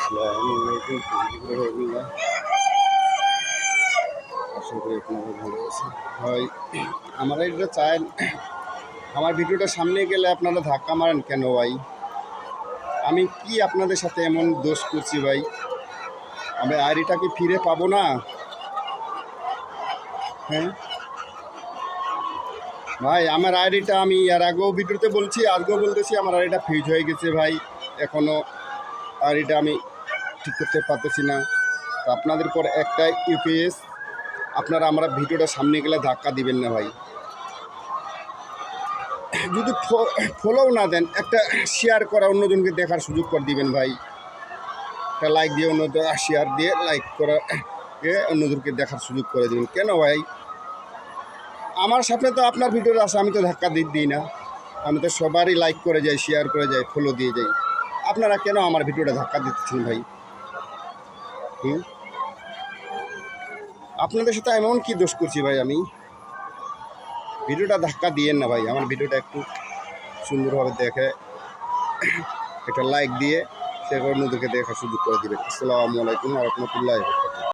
আসসালামুআলাইকুম। আশা করি আপনারা ভালো আছেন ভাই। আমার এটা চাই, আমার ভিডিওটা সামনে গেলে আপনারা ধাক্কা মারেন কেন ভাই? আমি কি আপনাদের সাথে এমন দোষ করছি ভাই? আমি আইডিটা কি ফিরে পাবো না? হ্যাঁ ভাই, আমার আইডিটা আমি এর আগেও ভিডিওতে বলছি, আজকেও বলতেছি, আমার আইডিটা ফিউজ হয়ে গেছে ভাই। এখনও আইডিটা আমি ঠিক করতে পারতেছি না। তো আপনাদের পর একটাই ইউপিএস, আপনারা আমরা ভিডিওটা সামনে গেলে ধাক্কা দিবেন না ভাই। যদি ফলোও না দেন, একটা শেয়ার করা, অন্যজনকে দেখার সুযোগ করে দিবেন ভাই। একটা লাইক দিয়ে শেয়ার দিয়ে লাইক করা অন্যজনকে দেখার সুযোগ করে দেবেন। কেন ভাই? আমার সাথে তো আপনার ভিডিওর আসে, আমি তো ধাক্কা দিই না। আমি তো সবারই লাইক করে যাই, শেয়ার করে যাই, ফলো দিয়ে যাই। আপনারা কেন আমার ভিডিওটা ধাক্কা দিচ্ছেন ভাই? আপনাদের সাথে এমন কি দোষ করছি ভাই আমি? ভিডিওটা ধাক্কা দিয়েন না ভাই। আমার ভিডিওটা একটু সুন্দরভাবে দেখে একটা লাইক দিয়ে সে অন্যদেরকে দেখার সুযোগ করে দেবেন। আসসালামু আলাইকুম ওয়া রাহমাতুল্লাহি।